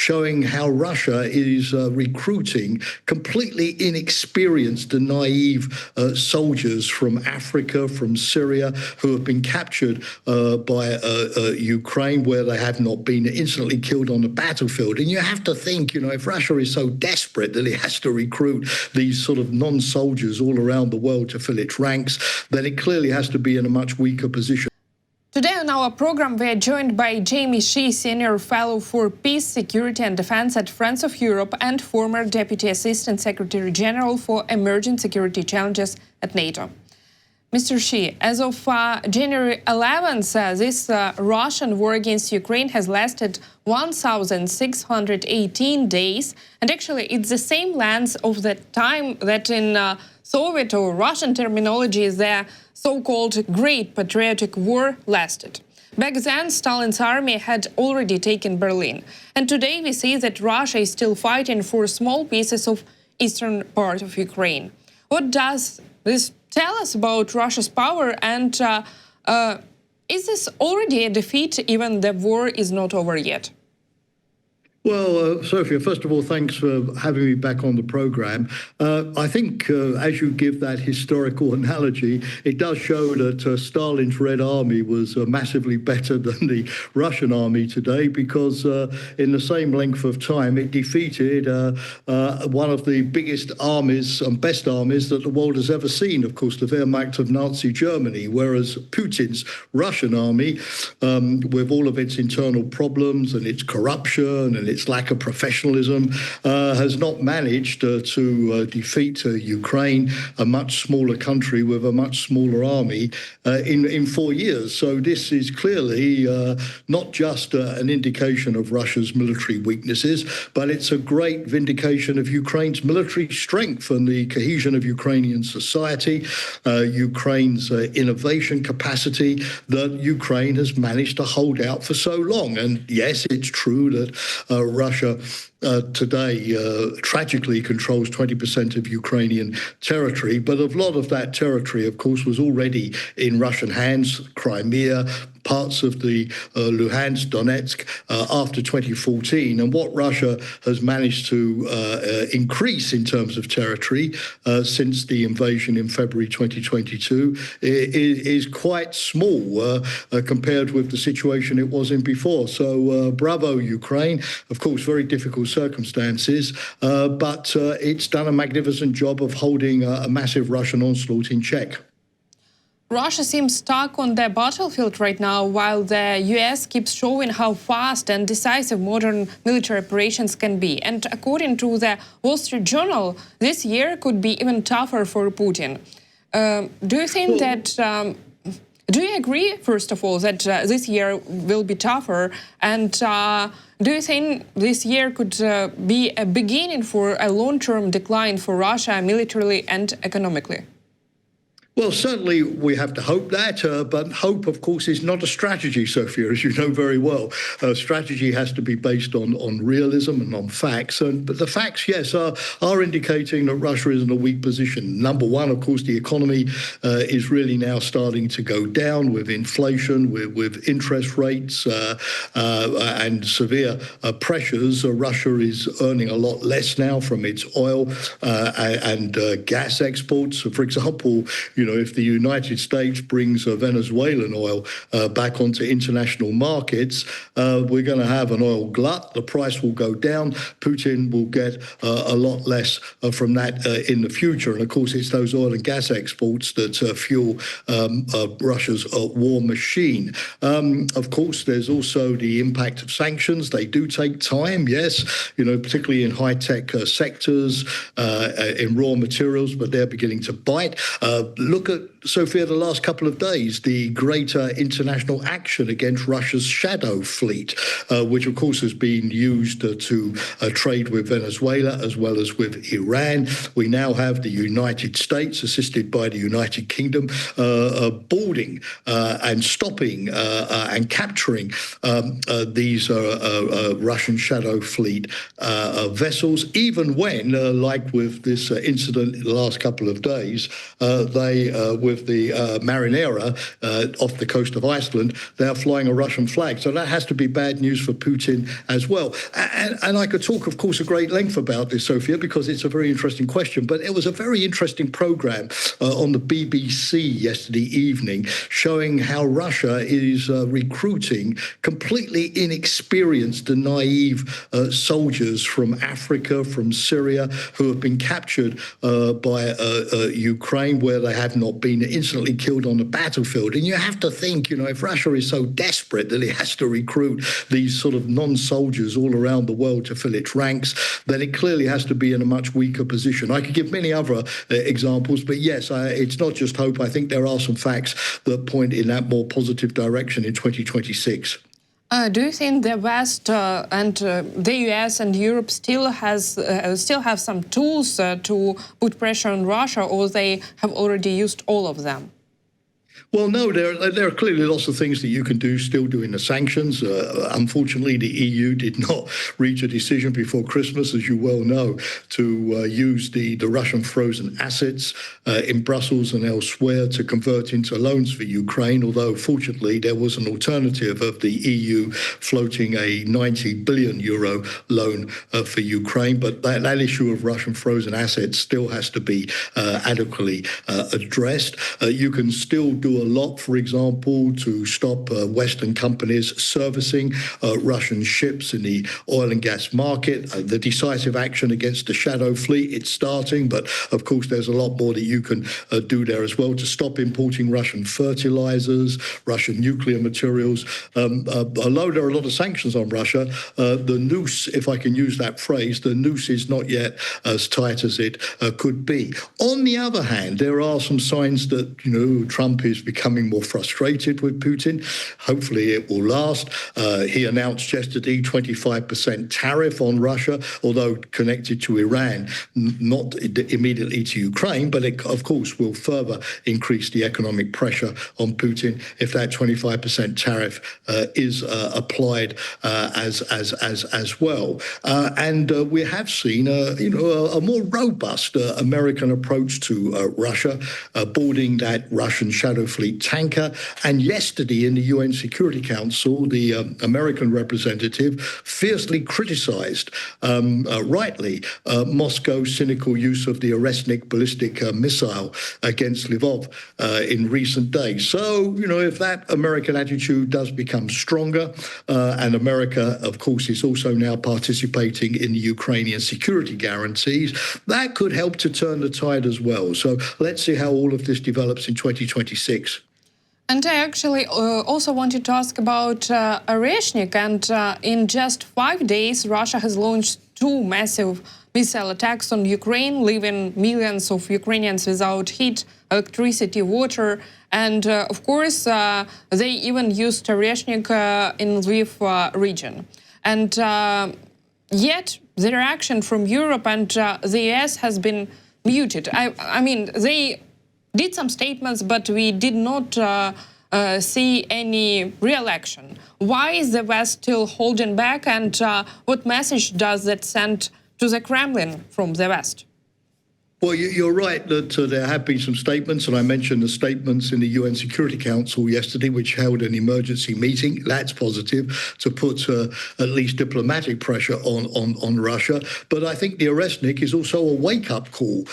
showing how Russia is recruiting completely inexperienced and naive soldiers from Africa, from Syria, who have been captured by Ukraine, where they have not been instantly killed on the battlefield. And you have to think, you know, if Russia is so desperate that it has to recruit these sort of non-soldiers all around the world to fill its ranks, then it clearly has to be in a much weaker position. Today on our program, we are joined by Shea, Senior Fellow for Peace, Security and Defense at Friends of Europe and former Deputy Assistant Secretary General for Emerging Security Challenges at NATO. Mr. Shea, as of January 11th, this Russian war against Ukraine has lasted 1,618 days, and actually it's the same length of the time that in Soviet or Russian terminology the so-called Great Patriotic War lasted. Back then, Stalin's army had already taken Berlin, and today we see that Russia is still fighting for small pieces of eastern part of Ukraine. What does this tell us about Russia's power, and is this already a defeat, even the war is not over yet? Well, Sofia, first of all, thanks for having me back on the program. I think as you give that historical analogy, it does show that Stalin's Red Army was massively better than the Russian army today, because in the same length of time, it defeated one of the biggest armies and best armies that the world has ever seen, of course, the Wehrmacht of Nazi Germany, whereas Putin's Russian army, with all of its internal problems and its corruption and its lack of professionalism, has not managed to defeat Ukraine, a much smaller country with a much smaller army, in 4 years. So this is clearly not just an indication of Russia's military weaknesses, but it's a great vindication of Ukraine's military strength and the cohesion of Ukrainian society, Ukraine's innovation capacity that Ukraine has managed to hold out for so long. And yes, it's true that Russia today tragically controls 20% of Ukrainian territory, but a lot of that territory, of course, was already in Russian hands. Crimea, parts of the Luhansk, Donetsk, after 2014. And what Russia has managed to increase in terms of territory since the invasion in February 2022 is quite small compared with the situation it was in before. So bravo, Ukraine. Of course, very difficult circumstances, but it's done a magnificent job of holding a massive Russian onslaught in check. Russia seems stuck on the battlefield right now, while the US keeps showing how fast and decisive modern military operations can be. And according to the Wall Street Journal, this year could be even tougher for Putin. Do you think that... do you agree, first of all, that this year will be tougher? And do you think this year could be a beginning for a long-term decline for Russia militarily and economically? Well, certainly we have to hope that, but hope, of course, is not a strategy, Sofia, as you know very well. Strategy has to be based on realism and on facts. But the facts, yes, are indicating that Russia is in a weak position. Number one, of course, the economy is really now starting to go down with inflation, with interest rates and severe pressures. Russia is earning a lot less now from its oil and gas exports. For example, if the United States brings Venezuelan oil back onto international markets, we're going to have an oil glut. The price will go down. Putin will get a lot less from that in the future. And of course, it's those oil and gas exports that fuel Russia's war machine. Of course, there's also the impact of sanctions. They do take time, yes, particularly in high-tech sectors, in raw materials, but they're beginning to bite. Look at, Sofia, the last couple of days, the greater international action against Russia's shadow fleet, which, of course, has been used to trade with Venezuela as well as with Iran. We now have the United States, assisted by the United Kingdom, boarding and stopping and capturing these Russian shadow fleet vessels, even when, like with this incident in the last couple of days, they with with the Marinera off the coast of Iceland, they are flying a Russian flag. So that has to be bad news for Putin as well. And I could talk, of course, at great length about this, Sofia, because it's a very interesting question. But it was a very interesting program on the BBC yesterday evening showing how Russia is recruiting completely inexperienced and naive soldiers from Africa, from Syria, who have been captured by Ukraine, where they have not been instantly killed on the battlefield. And you have to think, if Russia is so desperate that it has to recruit these sort of non-soldiers all around the world to fill its ranks, then it clearly has to be in a much weaker position. I could give many other examples, but yes, it's not just hope. I think there are some facts that point in that more positive direction in 2026. Do you think the West and the US and Europe still have some tools to put pressure on Russia, or they have already used all of them? Well, no, there are clearly lots of things that you can do still doing the sanctions. Unfortunately, the EU did not reach a decision before Christmas, as you well know, to use the Russian frozen assets in Brussels and elsewhere to convert into loans for Ukraine, although fortunately there was an alternative of the EU floating a 90 billion euro loan for Ukraine. But that issue of Russian frozen assets still has to be adequately addressed. You can still do a lot, for example, to stop Western companies servicing Russian ships in the oil and gas market. The decisive action against the shadow fleet, it's starting, but of course there's a lot more that you can do there as well to stop importing Russian fertilizers, Russian nuclear materials. Although there are a lot of sanctions on Russia, the noose, if I can use that phrase, the noose is not yet as tight as it could be. On the other hand, there are some signs that, Trump is becoming more frustrated with Putin. Hopefully it will last. He announced yesterday 25% tariff on Russia, although connected to Iran, not immediately to Ukraine, but it, of course, will further increase the economic pressure on Putin if that 25% tariff is applied as well. And we have seen, a more robust American approach to Russia, boarding that Russian shadow fleet tanker. And yesterday in the UN Security Council, the American representative fiercely criticized, rightly, Moscow's cynical use of the Oresnik ballistic missile against Lvov in recent days. So, if that American attitude does become stronger, and America, of course, is also now participating in the Ukrainian security guarantees, that could help to turn the tide as well. So let's see how all of this develops in 2026. And I actually also wanted to ask about Oreshnik. And in just 5 days, Russia has launched 2 massive missile attacks on Ukraine, leaving millions of Ukrainians without heat, electricity, water. And of course, they even used Oreshnik in Lviv region. And yet the reaction from Europe and the US has been muted. I mean, they did some statements, but we did not see any real action. Why is the West still holding back, and what message does that send to the Kremlin from the West? Well, you're right that there have been some statements, and I mentioned the statements in the UN Security Council yesterday, which held an emergency meeting. That's positive to put at least diplomatic pressure on Russia. But I think the Oresnik is also a wake-up call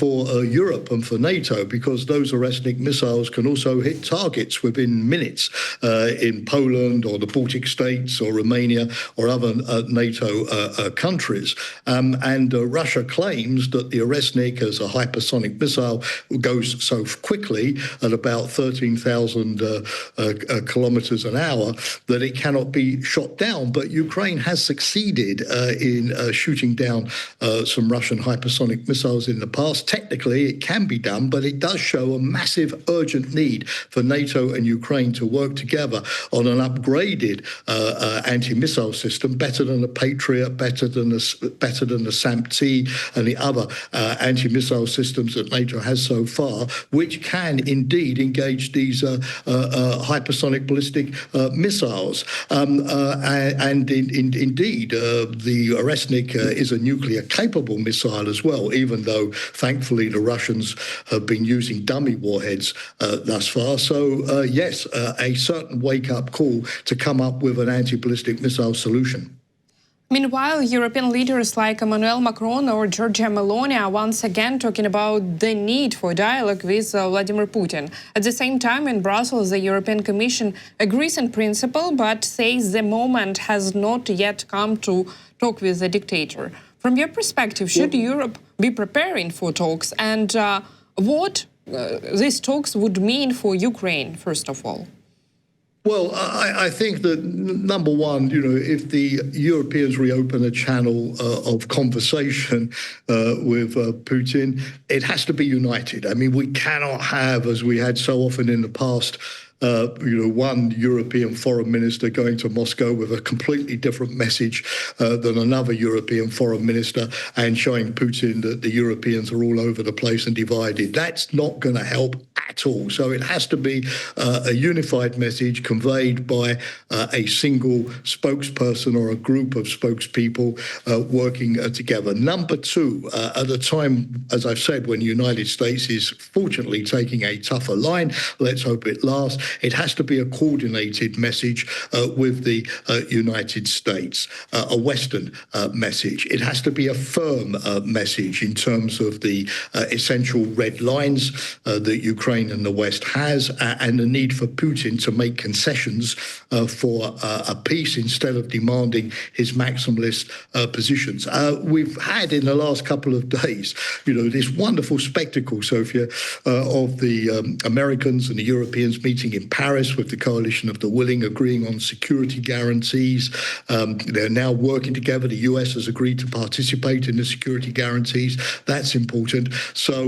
for Europe and for NATO, because those Oresnik missiles can also hit targets within minutes in Poland or the Baltic states or Romania or other NATO countries. And Russia claims that the Oresnik as a hypersonic missile goes so quickly at about 13,000 kilometers an hour that it cannot be shot down. But Ukraine has succeeded in shooting down some Russian hypersonic missiles in the past. Technically, it can be done, but it does show a massive urgent need for NATO and Ukraine to work together on an upgraded anti-missile system, better than the Patriot, better than the SAMP-T and the other anti-missile systems that NATO has so far, which can indeed engage these hypersonic ballistic missiles. Indeed, the Oresnik is a nuclear-capable missile as well, even though, thankfully, the Russians have been using dummy warheads thus far. So, yes, a certain wake-up call to come up with an anti-ballistic missile solution. Meanwhile, European leaders like Emmanuel Macron or Giorgia Meloni are once again talking about the need for dialogue with Vladimir Putin. At the same time, in Brussels, the European Commission agrees in principle, but says the moment has not yet come to talk with the dictator. From your perspective, should Europe be preparing for talks, and what these talks would mean for Ukraine, first of all? Well, I think that, number one, if the Europeans reopen a channel of conversation with Putin, it has to be united. I mean, we cannot have, as we had so often in the past, one European foreign minister going to Moscow with a completely different message than another European foreign minister and showing Putin that the Europeans are all over the place and divided. That's not going to help at all. So it has to be a unified message conveyed by a single spokesperson or a group of spokespeople working together. Number two, at a time, as I've said, when the United States is fortunately taking a tougher line, let's hope it lasts, it has to be a coordinated message with the United States, a Western message. It has to be a firm message in terms of the essential red lines that Ukraine and the West has, and the need for Putin to make concessions for a peace instead of demanding his maximalist positions. We've had in the last couple of days, this wonderful spectacle, Sofia, of the Americans and the Europeans meeting in Paris with the coalition of the willing, agreeing on security guarantees. They're now working together. The US has agreed to participate in the security guarantees. That's important. So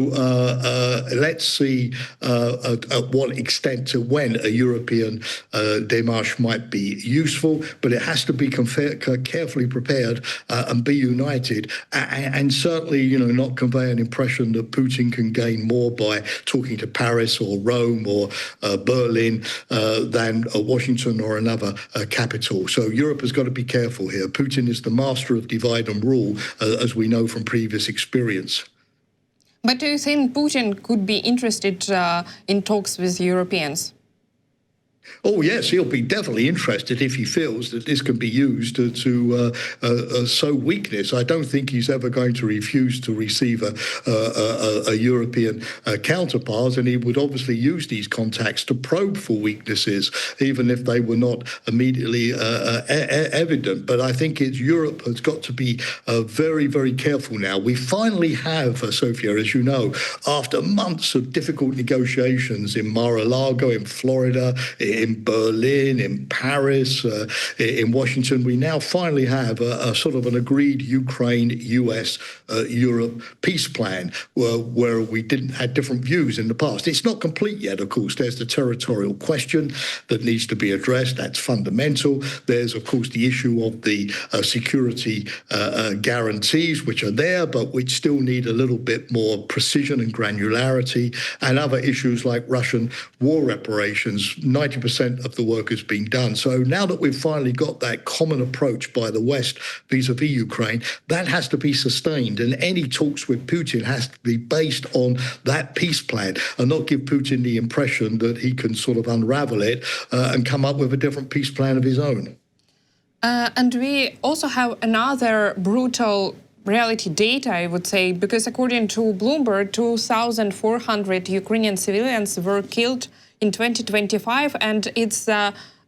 let's see at what extent to when a European démarche might be useful, but it has to be carefully prepared and be united, and certainly, not convey an impression that Putin can gain more by talking to Paris or Rome or Berlin than Washington or another capital. So Europe has got to be careful here. Putin is the master of divide and rule, as we know from previous experience. But do you think Putin could be interested in talks with Europeans? Oh, yes, he'll be definitely interested if he feels that this can be used to sow weakness. I don't think he's ever going to refuse to receive a European counterpart, and he would obviously use these contacts to probe for weaknesses, even if they were not immediately evident. But I think Europe has got to be very, very careful now. We finally have, Sofia, as you know, after months of difficult negotiations in Mar-a-Lago, in Florida, in Berlin, in Paris, in Washington, we now finally have a sort of an agreed Ukraine-US Europe peace plan where we had different views in the past. It's not complete yet, of course. There's the territorial question that needs to be addressed. That's fundamental. There's, of course, the issue of the security guarantees, which are there, but which still need a little bit more precision and granularity, and other issues like Russian war reparations. 90% of the work has been done. So now that we've finally got that common approach by the West vis-a-vis Ukraine, that has to be sustained. And any talks with Putin has to be based on that peace plan and not give Putin the impression that he can sort of unravel it and come up with a different peace plan of his own. And we also have another brutal reality data, I would say, because according to Bloomberg, 2,400 Ukrainian civilians were killed in 2025, and it's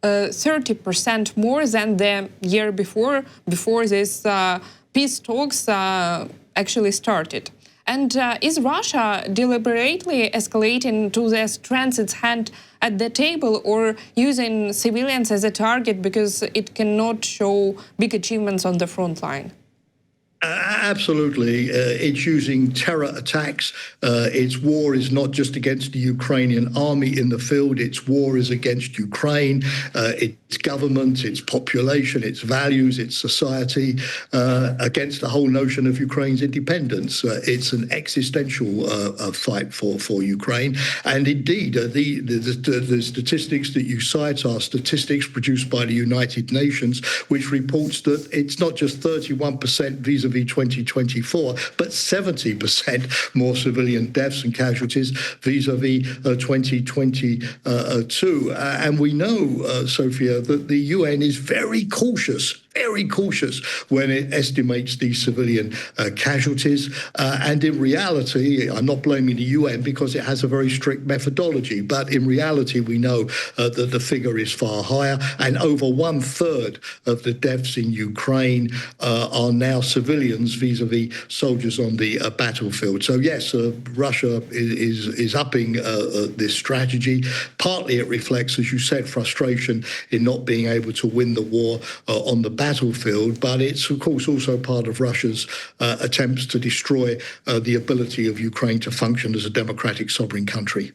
30% more than the year before these peace talks actually started. And is Russia deliberately escalating to the strengths its hand at the table, or using civilians as a target because it cannot show big achievements on the front line? Absolutely. It's using terror attacks. Its war is not just against the Ukrainian army in the field. Its war is against Ukraine. It's government, its population, its values, its society, against the whole notion of Ukraine's independence. It's an existential fight for Ukraine. And indeed, the statistics that you cite are statistics produced by the United Nations, which reports that it's not just 31% vis-a-vis 2024, but 70% more civilian deaths and casualties vis-a-vis 2022. And we know, Sofia, that the UN is very cautious when it estimates these civilian casualties. And in reality, I'm not blaming the UN because it has a very strict methodology, but in reality, we know that the figure is far higher, and over 1/3 of the deaths in Ukraine are now civilians vis-a-vis soldiers on the battlefield. So yes, Russia is upping this strategy. Partly it reflects, as you said, frustration in not being able to win the war on the battlefield, but it's of course also part of Russia's attempts to destroy the ability of Ukraine to function as a democratic sovereign country.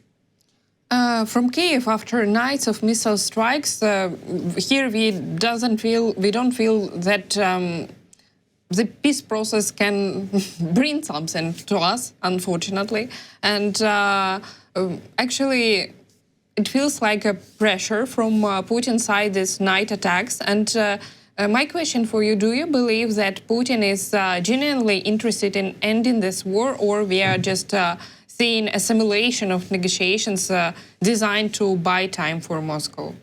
From Kiev, after nights of missile strikes, here we don't feel that the peace process can bring something to us, unfortunately, and actually. It feels like a pressure from Putin's side, these night attacks. And my question for you, do you believe that Putin is genuinely interested in ending this war, or we are just seeing a simulation of negotiations designed to buy time for Moscow?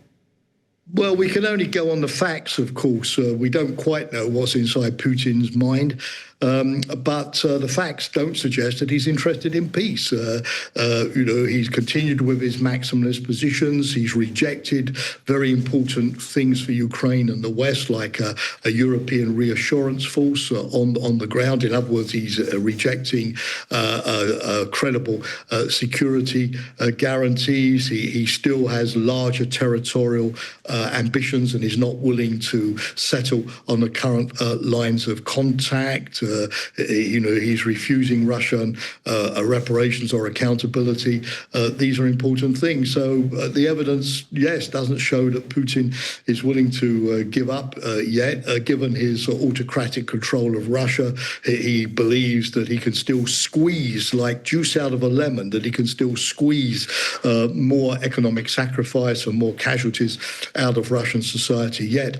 Well, we can only go on the facts, of course. We don't quite know what's inside Putin's mind. But the facts don't suggest that he's interested in peace. He's continued with his maximalist positions. He's rejected very important things for Ukraine and the West, like a European reassurance force on the ground. In other words, he's rejecting credible security guarantees. He still has larger territorial ambitions and is not willing to settle on the current lines of contact. He's refusing Russian reparations or accountability. These are important things. So the evidence, yes, doesn't show that Putin is willing to give up yet. Given his autocratic control of Russia, he believes that he can still squeeze, like juice out of a lemon, that he can still squeeze more economic sacrifice and more casualties out of Russian society yet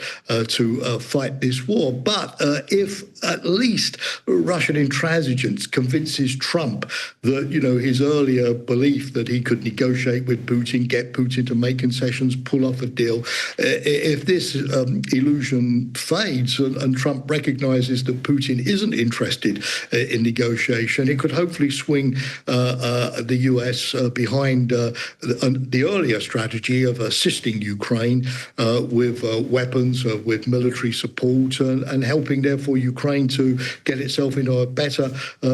to fight this war. But if at least Russian intransigence convinces Trump that, his earlier belief that he could negotiate with Putin, get Putin to make concessions, pull off a deal. If this illusion fades and Trump recognizes that Putin isn't interested in negotiation, it could hopefully swing the US behind the earlier strategy of assisting Ukraine with weapons, with military support, and helping, therefore, Ukraine to get itself into a better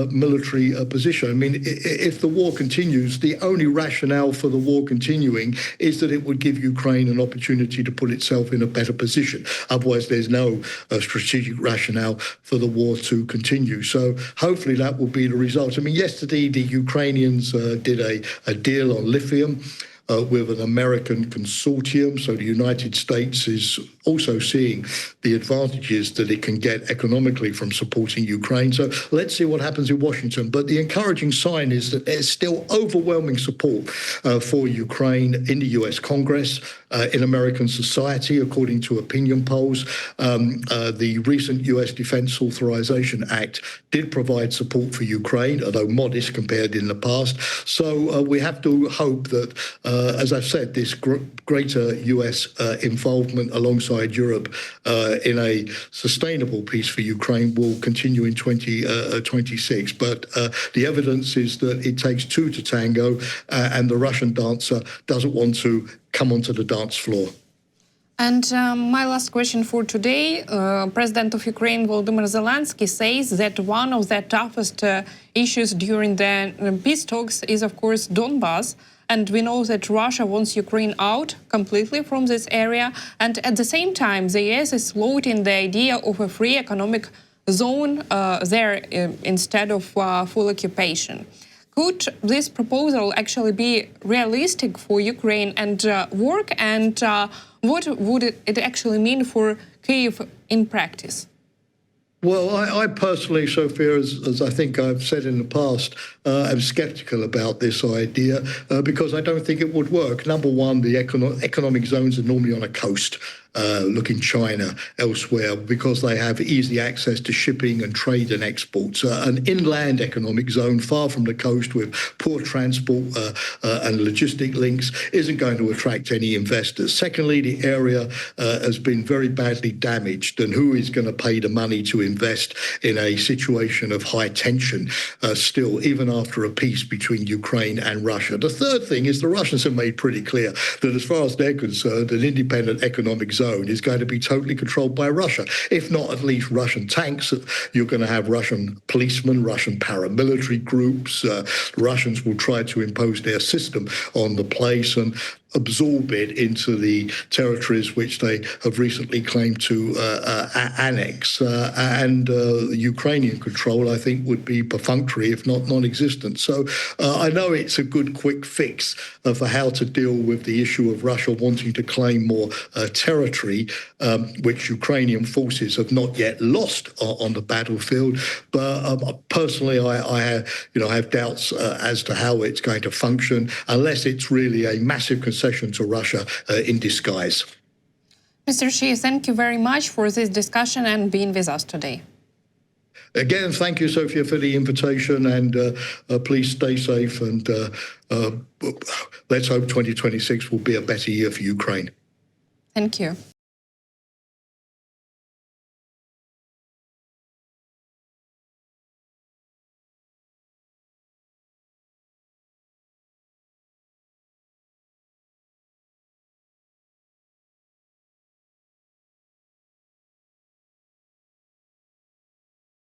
military position. I mean, if the war continues, the only rationale for the war continuing is that it would give Ukraine an opportunity to put itself in a better position. Otherwise, there's no strategic rationale for the war to continue. So hopefully that will be the result. I mean, yesterday, the Ukrainians did a deal on lithium with an American consortium. So the United States is also seeing the advantages that it can get economically from supporting Ukraine. So let's see what happens in Washington. But the encouraging sign is that there's still overwhelming support for Ukraine in the US Congress, in American society, according to opinion polls. The recent US Defense Authorization Act did provide support for Ukraine, although modest compared in the past. So we have to hope that, as I've said, this greater US involvement alongside Europe in a sustainable peace for Ukraine will continue in 2026. But the evidence is that it takes two to tango, and the Russian dancer doesn't want to come onto the dance floor. And my last question for today, President of Ukraine Volodymyr Zelensky says that one of the toughest issues during the peace talks is, of course, Donbas. And we know that Russia wants Ukraine out completely from this area. And at the same time, the US is floating the idea of a free economic zone there instead of full occupation. could this proposal actually be realistic for Ukraine and work? And what would it actually mean for Kyiv in practice? Well, I personally, Sofia, as I think I've said in the past, am sceptical about this idea because I don't think it would work. Number one, the economic zones are normally on a coast. Look in China, elsewhere, because they have easy access to shipping and trade and exports. An inland economic zone far from the coast with poor transport and logistic links isn't going to attract any investors. Secondly, the area has been very badly damaged, and who is going to pay the money to invest in a situation of high tension still, even after a peace between Ukraine and Russia? The third thing is the Russians have made pretty clear that as far as they're concerned, an independent economic zone is going to be totally controlled by Russia. If not at least Russian tanks, you're going to have Russian policemen, Russian paramilitary groups. Russians will try to impose their system on the place and absorb it into the territories which they have recently claimed to annex. And Ukrainian control, I think, would be perfunctory, if not non-existent. So I know it's a good quick fix for how to deal with the issue of Russia wanting to claim more territory, which Ukrainian forces have not yet lost on the battlefield. But personally, I have doubts as to how it's going to function unless it's really a massive concession to Russia in disguise. Mr. Shea, thank you very much for this discussion and being with us today. Again, thank you, Sofia, for the invitation, and please stay safe, and let's hope 2026 will be a better year for Ukraine. Thank you.